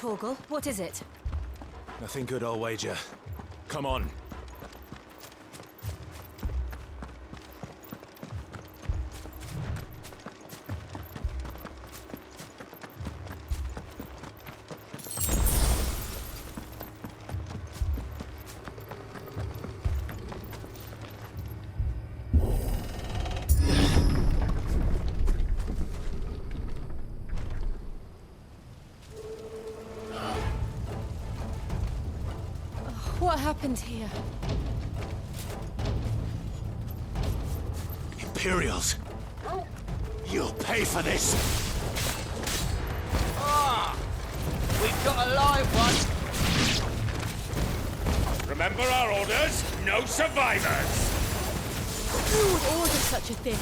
Torgal, what is it? Nothing good, I'll wager. Come on. What happened here? Imperials! You'll pay for this! Ah! We've got a live one! Remember our orders? No survivors! Who would order such a thing?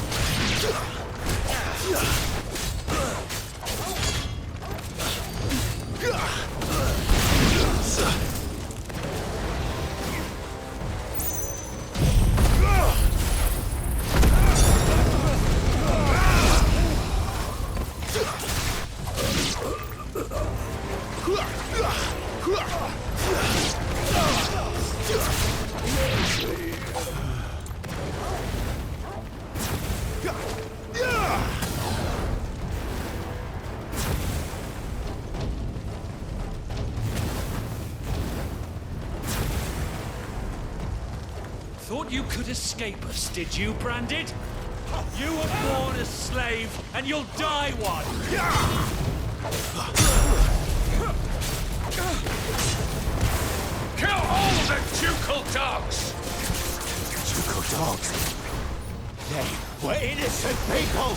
Thought you could escape us, did you, Branded? You were born a slave, and you'll die one! Kill all the ducal dogs! Ducal dogs! They were innocent people!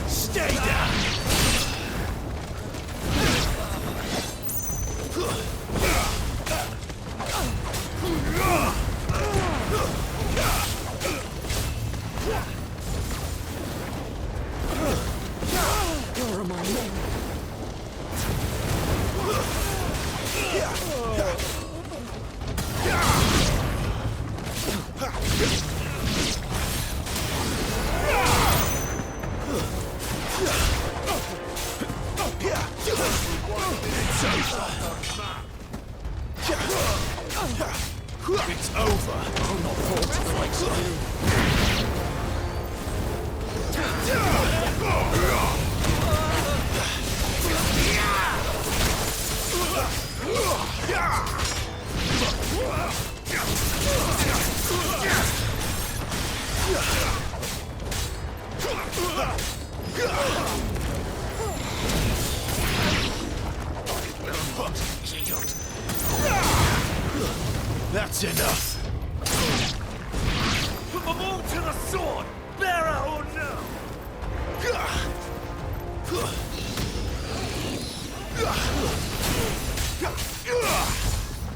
Stay down! You're among men. It's over. I'll not fall to the likes of you. That's enough. Put them all to the sword, bearer or no!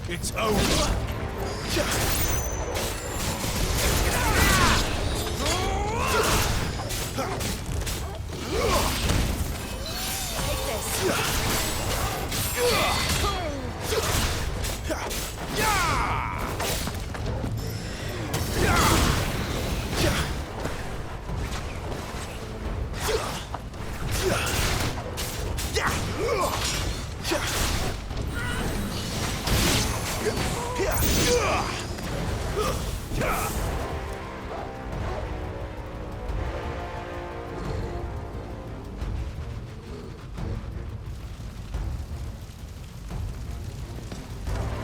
It's over. Take this.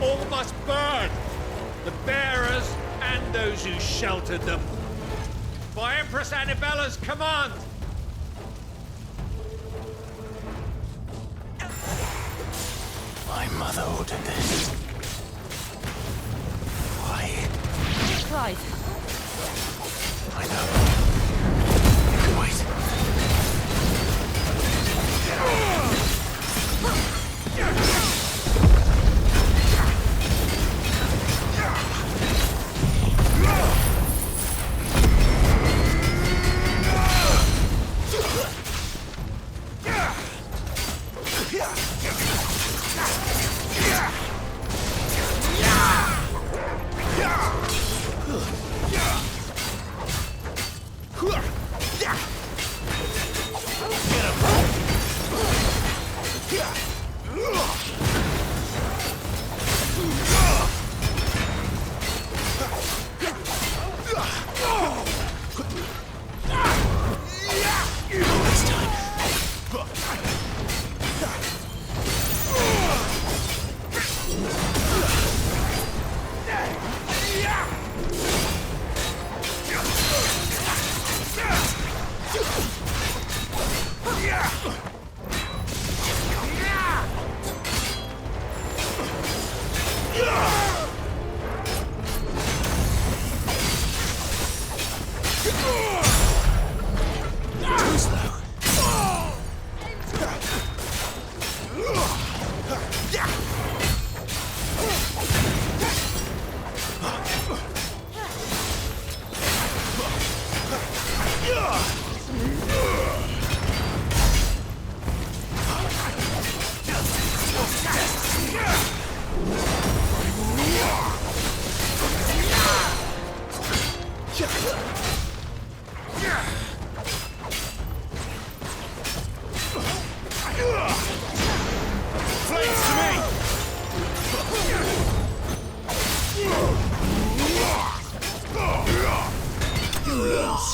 All must burn! The bearers and those who sheltered them. By Empress Annabella's command! My mother ordered this. Why? Clive. I know. Wait. Too slow. Flames to me! You lose.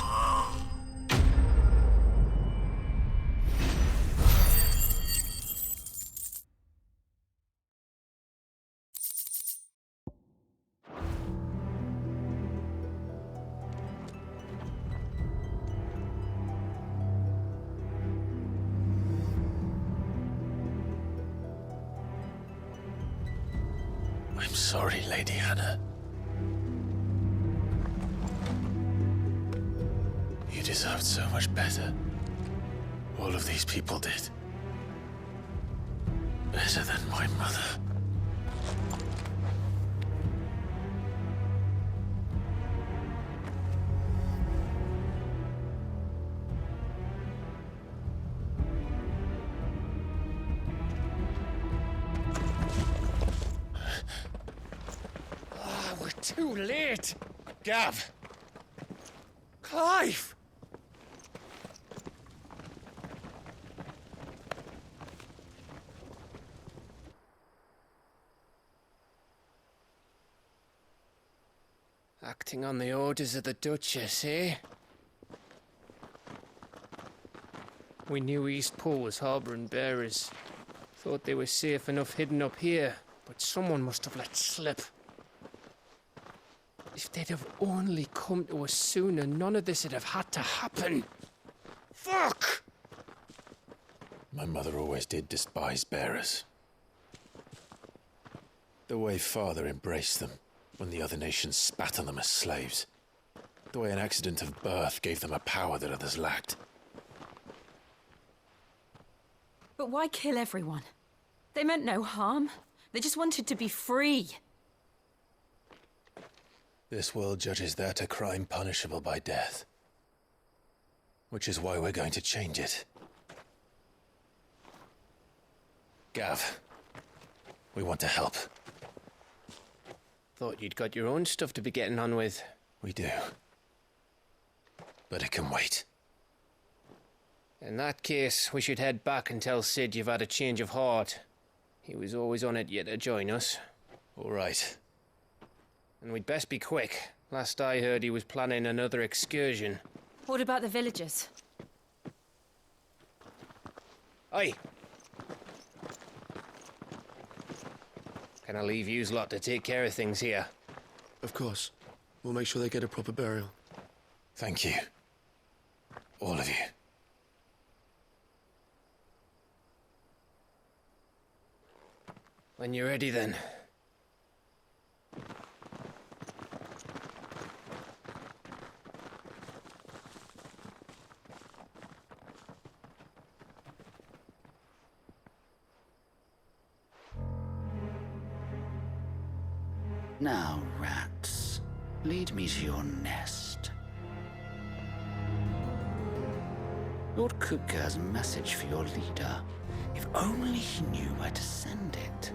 I'm sorry, Lady Hannah. You deserved so much better. All of these people did. Better than my mother. We're too late. Gav. Clive. Acting on the orders of the Duchess, eh? We knew Eastpool was harbouring bearers. Thought they were safe enough hidden up here, but someone must have let slip. If they'd have only come to us sooner, none of this would have had to happen. Fuck! My mother always did despise bearers. The way Father embraced them when the other nations spat on them as slaves. The way an accident of birth gave them a power that others lacked. But why kill everyone? They meant no harm. They just wanted to be free. This world judges that a crime punishable by death. Which is why we're going to change it. Gav, we want to help. Thought you'd got your own stuff to be getting on with. We do. But it can wait. In that case, we should head back and tell Sid you've had a change of heart. He was always on it yet to join us. All right. And we'd best be quick. Last I heard, he was planning another excursion. What about the villagers? Aye. Can I leave yous lot to take care of things here? Of course. We'll make sure they get a proper burial. Thank you. All of you. When you're ready, then. Now, rats, lead me to your nest. Lord Kupka has a message for your leader. If only he knew where to send it.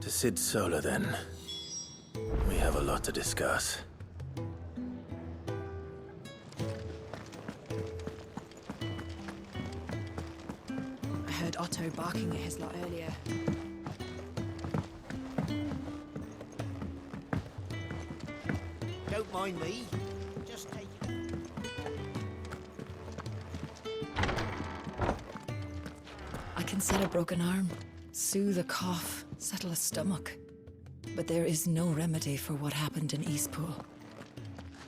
To Sid Solar, then. We have a lot to discuss. I heard heard Otto barking at his lot earlier. Don't mind me. Just take it. I can set a broken arm, soothe a cough, settle a stomach. But there is no remedy for what happened in Eastpool.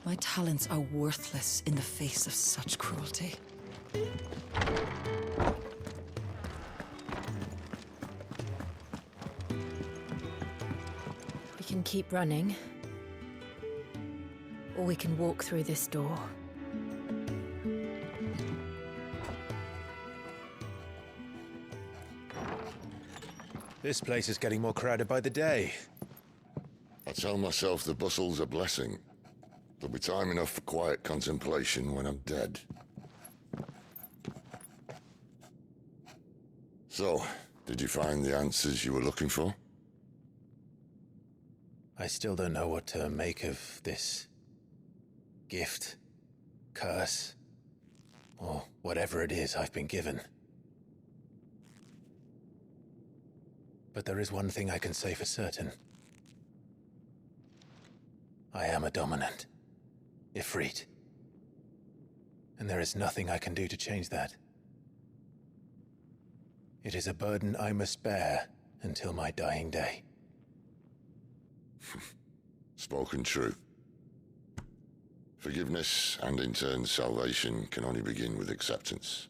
My talents are worthless in the face of such cruelty. We can keep running, or we can walk through this door. This place is getting more crowded by the day. I tell myself the bustle's a blessing. There'll be time enough for quiet contemplation when I'm dead. So, did you find the answers you were looking for? I still don't know what to make of this gift, curse, or whatever it is I've been given. But there is one thing I can say for certain. I am a dominant, Ifrit. And there is nothing I can do to change that. It is a burden I must bear until my dying day. Spoken true. Forgiveness and in turn salvation can only begin with acceptance.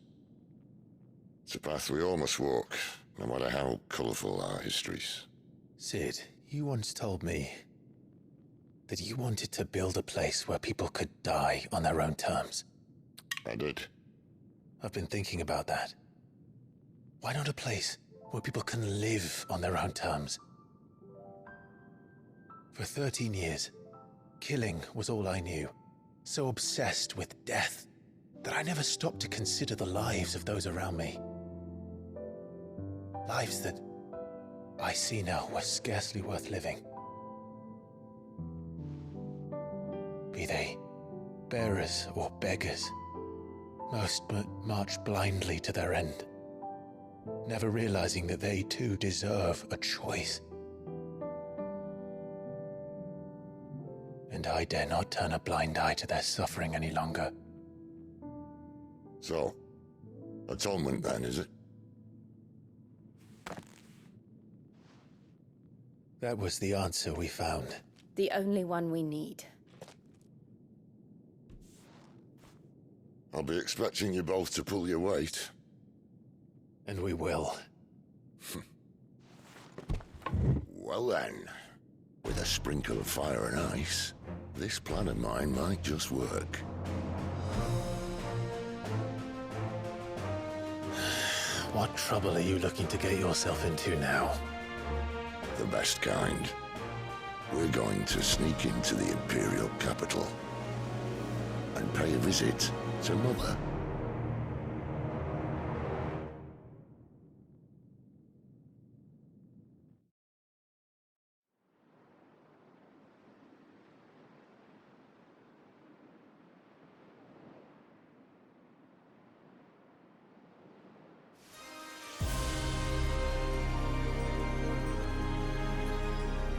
It's a path we all must walk, no matter how colourful our histories. Sid, you once told me that you wanted to build a place where people could die on their own terms. I did. I've been thinking about that. Why not a place where people can live on their own terms? For 13 years, killing was all I knew. So obsessed with death that I never stopped to consider the lives of those around me. Lives that I see now were scarcely worth living. Be they bearers or beggars, most but march blindly to their end, never realizing that they too deserve a choice. And I dare not turn a blind eye to their suffering any longer. So, atonement then, is it? That was the answer we found. The only one we need. I'll be expecting you both to pull your weight. And we will. Well then, with a sprinkle of fire and ice, this plan of mine might just work. What trouble are you looking to get yourself into now? The best kind. We're going to sneak into the Imperial capital and pay a visit to Mother.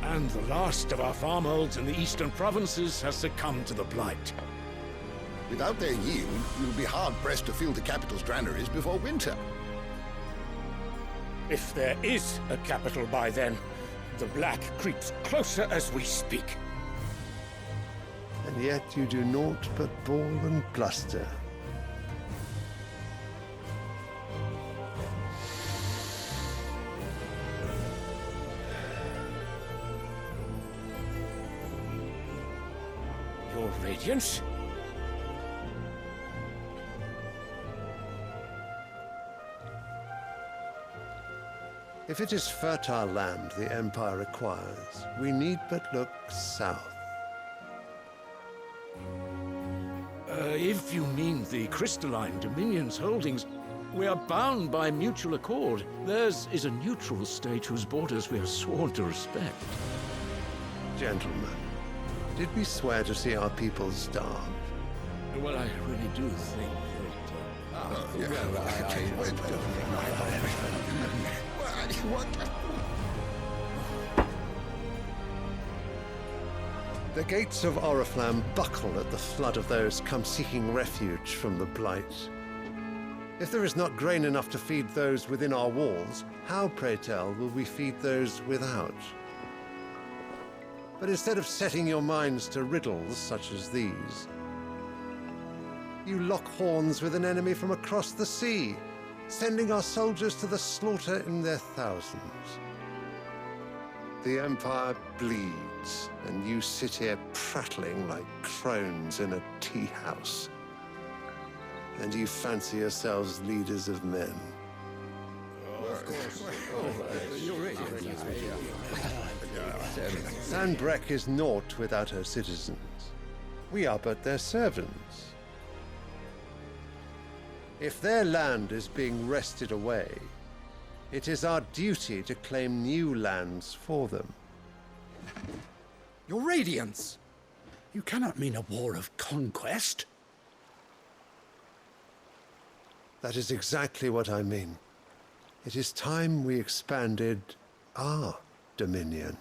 And the last of our farmholds in the eastern provinces has succumbed to the blight. Without their yield, you'll be hard-pressed to fill the capital's granaries before winter. If there is a capital by then, the black creeps closer as we speak. And yet you do naught but bawl and bluster. Your Radiance? If it is fertile land the Empire requires, we need but look south. If you mean the crystalline Dominion's holdings, we are bound by mutual accord. Theirs is a neutral state whose borders we are sworn to respect. Gentlemen, did we swear to see our people starve? Well, I really do think that The gates of Oriflamme buckle at the flood of those come seeking refuge from the Blight. If there is not grain enough to feed those within our walls, how, pray tell, will we feed those without? But instead of setting your minds to riddles such as these, you lock horns with an enemy from across the sea, sending our soldiers to the slaughter in their thousands. The Empire bleeds, and you sit here prattling like crones in a tea house. And you fancy yourselves leaders of men. Sandbreck is naught without her citizens. We are but their servants. If their land is being wrested away, it is our duty to claim new lands for them. Your Radiance! You cannot mean a war of conquest. That is exactly what I mean. It is time we expanded our dominion.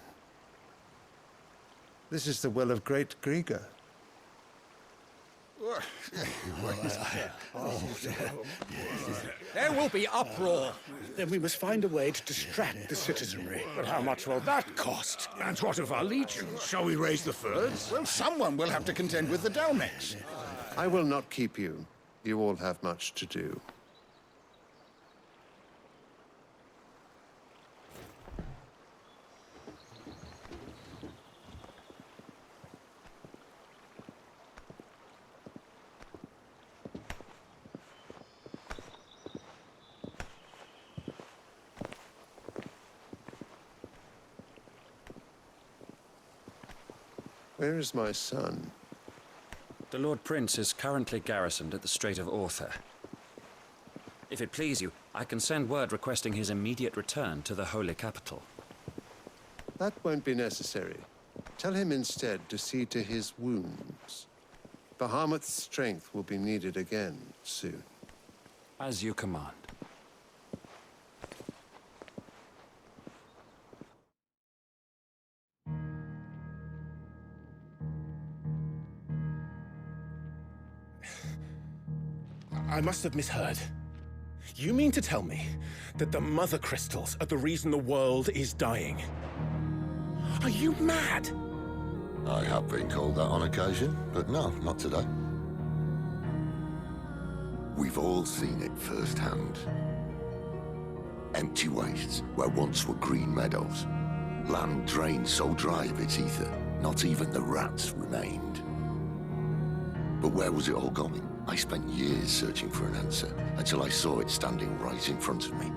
This is the will of great Grieger. There will be uproar. Then we must find a way to distract the citizenry. But how much will that cost? And what of our legions? Shall we raise the furs? Well, someone will have to contend with the Dalmex. I will not keep you. You all have much to do. Where is my son? The Lord Prince is currently garrisoned at the Strait of Orther. If it please you, I can send word requesting his immediate return to the Holy Capital. That won't be necessary. Tell him instead to see to his wounds. Bahamut's strength will be needed again soon. As you command. I must have misheard. You mean to tell me that the Mother Crystals are the reason the world is dying? Are you mad? I have been called that on occasion, but no, not today. We've all seen it firsthand. Empty wastes where once were green meadows. Land drained so dry of its ether, not even the rats remained. But where was it all going? I spent years searching for an answer, until I saw it standing right in front of me.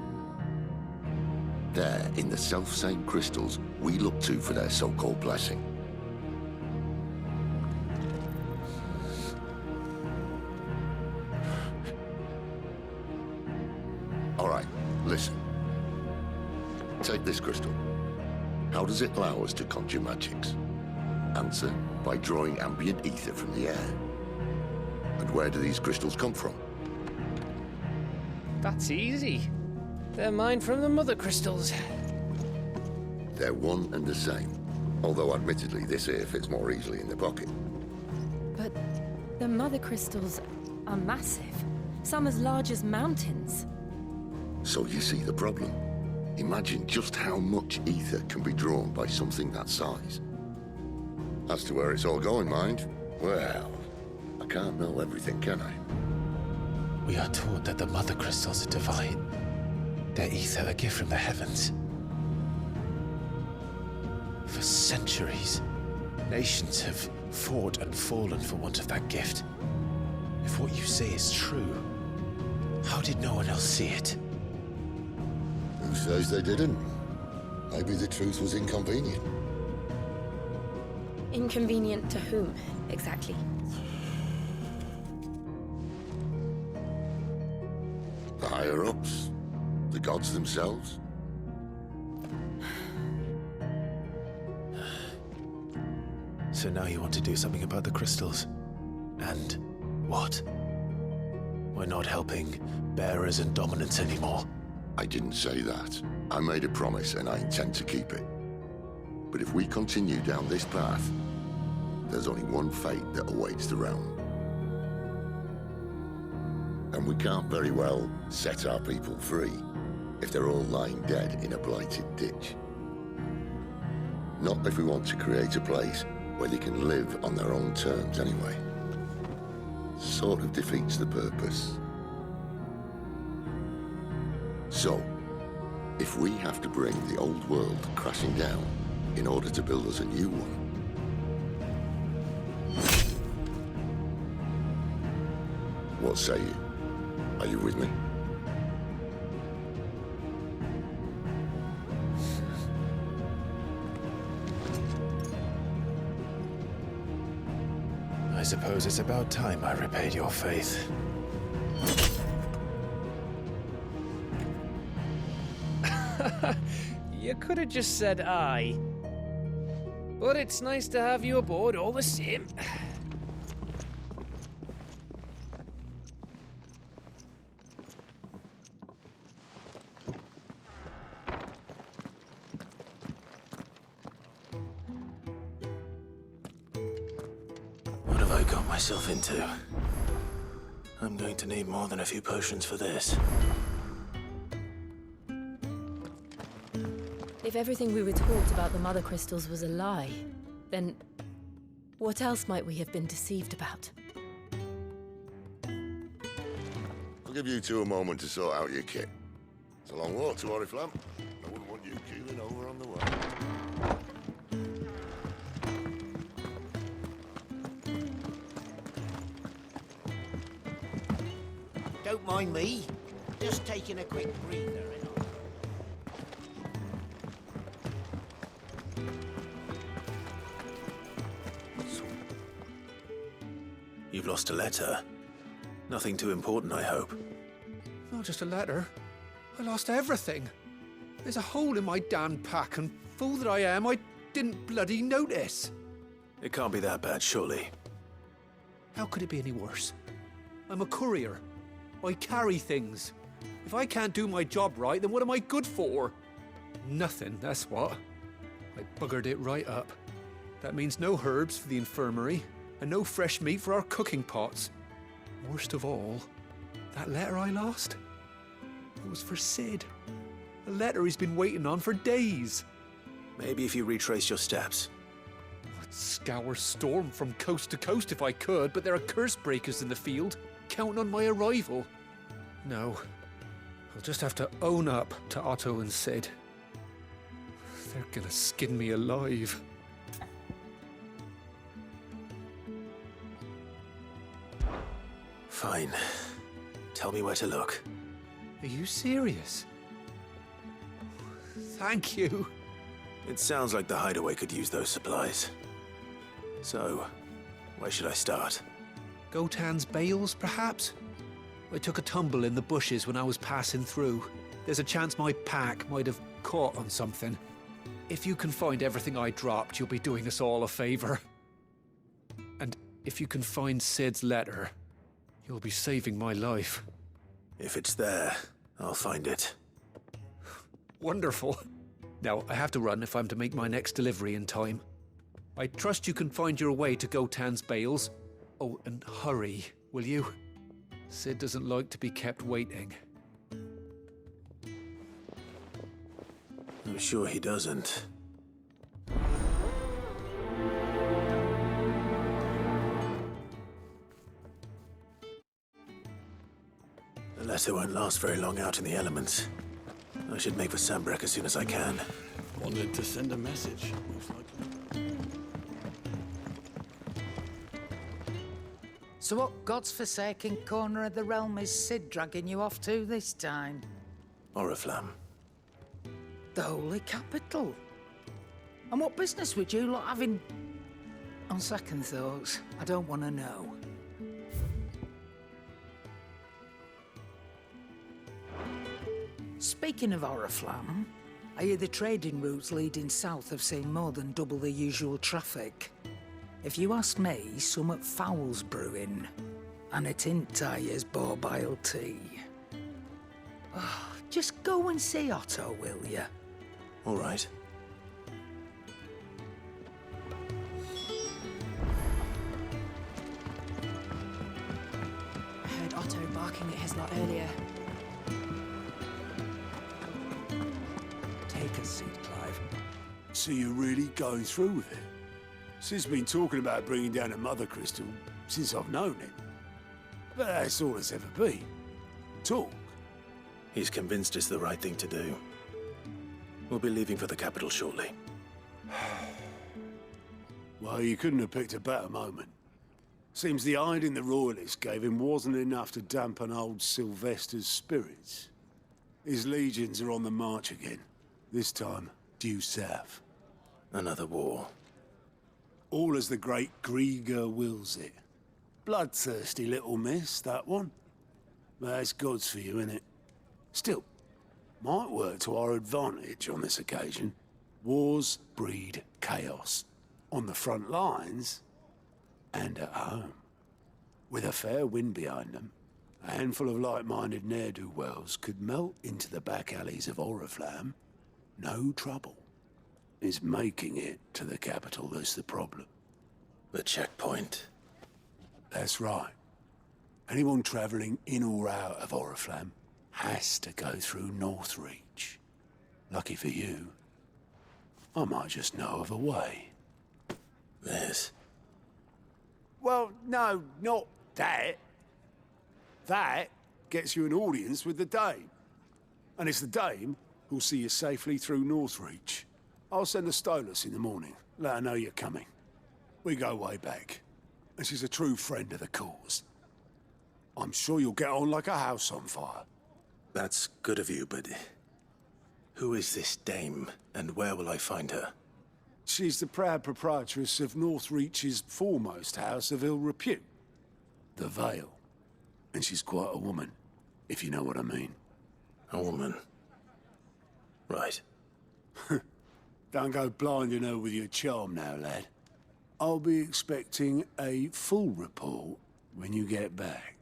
There, in the self-same crystals we look to for their so-called blessing. All right, listen. Take this crystal. How does it allow us to conjure magics? Answer, by drawing ambient ether from the air. And where do these crystals come from? That's easy. They're mine from the Mother Crystals. They're one and the same. Although admittedly this here fits more easily in the pocket. But the Mother Crystals are massive. Some as large as mountains. So you see the problem. Imagine just how much ether can be drawn by something that size. As to where it's all going, mind, well, I can't know everything, can I? We are taught that the Mother Crystals are divine. Their ether a gift from the heavens. For centuries, nations have fought and fallen for want of that gift. If what you say is true, how did no one else see it? Who says they didn't? Maybe the truth was inconvenient. Inconvenient to whom, exactly? The higher-ups? The gods themselves? So now you want to do something about the crystals? And what? We're not helping bearers and dominants anymore. I didn't say that. I made a promise and I intend to keep it. But if we continue down this path, there's only one fate that awaits the realm. And we can't very well set our people free if they're all lying dead in a blighted ditch. Not if we want to create a place where they can live on their own terms anyway. Sort of defeats the purpose. So, if we have to bring the old world crashing down in order to build us a new one, what say you? Are you with me? I suppose it's about time I repaid your faith. You could have just said aye. But it's nice to have you aboard all the same. What have I got myself into? I'm going to need more than a few potions for this. If everything we were taught about the Mother Crystals was a lie, then what else might we have been deceived about? I'll give you two a moment to sort out your kit. It's a long walk to Oriflamme. I wouldn't want you keeling over on the way. Don't mind me. Just taking a quick breather and all. You've lost a letter. Nothing too important, I hope. Not just a letter. I lost everything. There's a hole in my damn pack, and fool that I am, I didn't bloody notice. It can't be that bad, surely. How could it be any worse? I'm a courier. I carry things. If I can't do my job right, then what am I good for? Nothing, that's what. I buggered it right up. That means no herbs for the infirmary, and no fresh meat for our cooking pots. Worst of all, that letter I lost, it was for Sid. A letter he's been waiting on for days. Maybe if you retrace your steps. I'd scour Storm from coast to coast if I could, but there are curse breakers in the field, counting on my arrival. No, I'll just have to own up to Otto and Sid. They're gonna skin me alive. Fine. Tell me where to look. Are you serious? Thank you. It sounds like the hideaway could use those supplies. So, where should I start? Gotan's bales, perhaps? I took a tumble in the bushes when I was passing through. There's a chance my pack might have caught on something. If you can find everything I dropped, you'll be doing us all a favor. And if you can find Sid's letter, you'll be saving my life. If it's there, I'll find it. Wonderful. Now, I have to run if I'm to make my next delivery in time. I trust you can find your way to Gotan's bales. Oh, and hurry, will you? Sid doesn't like to be kept waiting. I'm sure he doesn't. The letter won't last very long out in the elements. I should make for Sambrek as soon as I can. Wanted to send a message, most likely. So what god's-forsaken corner of the realm is Sid dragging you off to this time? Oriflamme. The Holy Capital. And what business would you lot have in... On second thoughts, I don't want to know. Speaking of Oriflamme, I hear the trading routes leading south have seen more than double the usual traffic. If you ask me, somewhat foul's brewing. And a Tintyre's borbile tea. Oh, just go and see Otto, will you? All right. I heard Otto barking at his lot earlier. Take a seat, Clive. So you're really going through with it? Sid's been talking about bringing down a mother crystal since I've known him. But that's all it's ever been. Talk. He's convinced it's the right thing to do. We'll be leaving for the capital shortly. Well, you couldn't have picked a better moment. Seems the hiding the royalists gave him wasn't enough to dampen old Sylvester's spirits. His legions are on the march again. This time, due south. Another war. All as the great Grieger wills it. Bloodthirsty little miss, that one. But that's God's for you, innit? Still, might work to our advantage on this occasion. Wars breed chaos. On the front lines, and at home. With a fair wind behind them, a handful of like-minded ne'er-do-wells could melt into the back alleys of Oriflamme. No trouble. It's making it to the capital that's the problem. The checkpoint. That's right. Anyone travelling in or out of Oriflamme has to go through Northreach. Lucky for you, I might just know of a way. This? Well, no, not that. That gets you an audience with the Dame. And it's the Dame who'll see you safely through Northreach. I'll send a Stolas in the morning. Let her know you're coming. We go way back. And she's a true friend of the cause. I'm sure you'll get on like a house on fire. That's good of you, but who is this dame, and where will I find her? She's the proud proprietress of Northreach's foremost house of ill repute, the Vale. And she's quite a woman, if you know what I mean. A woman? Right. Don't go blinding her with your charm now, lad. I'll be expecting a full report when you get back.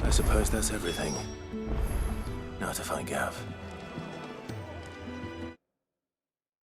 I suppose that's everything. Now to find Gav.